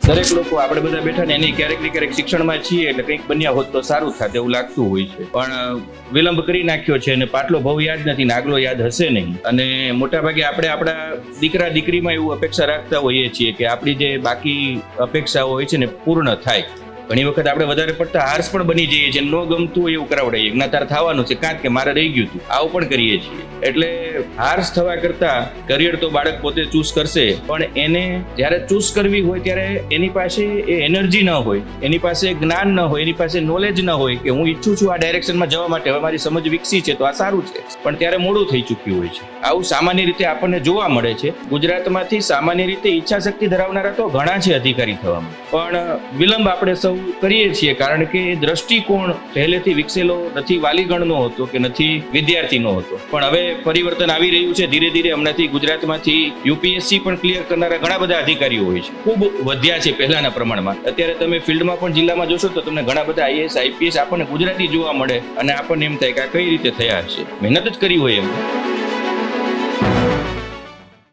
દરેક લોકો આપણે બધા બેઠા ને એની ક્યારેક ને ક્યારેક શિક્ષણમાં છીએ એટલે કંઈક બન્યા હોત તો સારું થાત એવું લાગતું હોય છે, પણ વિલંબ કરી નાખ્યો છે અને પાટલો ભવ યાદ નથી ને આગલો યાદ હશે નહીં. અને મોટાભાગે આપણે આપણા દીકરા દીકરીમાં એવું અપેક્ષા રાખતા હોઈએ છીએ કે આપણી જે બાકી અપેક્ષાઓ હોય છે ને પૂર્ણ થાય. ઘણી વખત આપણે વધારે પડતા હાર્સ પણ બની જઈએ છીએ, ન ગમતું હોય એવું કરાવડાવીએ, જ્ઞાતાર થવાનું છે કારણ કે મારે રહી ગયું હતું, આવું પણ કરીએ છીએ. એટલે હાર્સ થવા કરતા કરિયર તો બાળક પોતે ચૂઝ કરશે, પણ એને જ્યારે ચૂઝ કરવી હોય ત્યારે એની પાસે એ એનર્જી ન હોય, એની પાસે જ્ઞાન ન હોય, એની પાસે નોલેજ ન હોય કે હું ઈચ્છું છું આ ડાયરેક્શનમાં જવા માટે, હવે મારી સમજ વિકસી છે તો આ સારું છે, પણ ત્યારે મોડું થઈ ચૂક્યું હોય છે. આવું સામાન્ય રીતે આપણને જોવા મળે છે. ગુજરાતમાંથી સામાન્ય રીતે ઈચ્છા શક્તિ ધરાવનારા તો ઘણા છે અધિકારી થવામાં, પણ વિલંબ આપણે સૌ કરીએ છીએ કારણ કે દ્રષ્ટિકોણ પહેલેથી વિકસેલો નથી, વાલીગણનો હતો કે નથી વિદ્યાર્થીનો હતો. પણ હવે પરિવર્તન આવી રહ્યું છે ધીરે ધીરે. હમણાંથી ગુજરાતમાંથી યુપીએસસી પણ ક્લિયર કરનારા ઘણા બધા અધિકારીઓ હોય છે, ખૂબ વધ્યા છે પહેલાના પ્રમાણમાં. અત્યારે તમે ફિલ્ડમાં પણ જિલ્લામાં જોશો તો તમને ઘણા બધા આઈએએસ આઈપીએસ આપણને ગુજરાતી જોવા મળે અને આપણને એમ થાય કે આ કઈ રીતે થયા હશે, મહેનત જ કરી હોય એમ.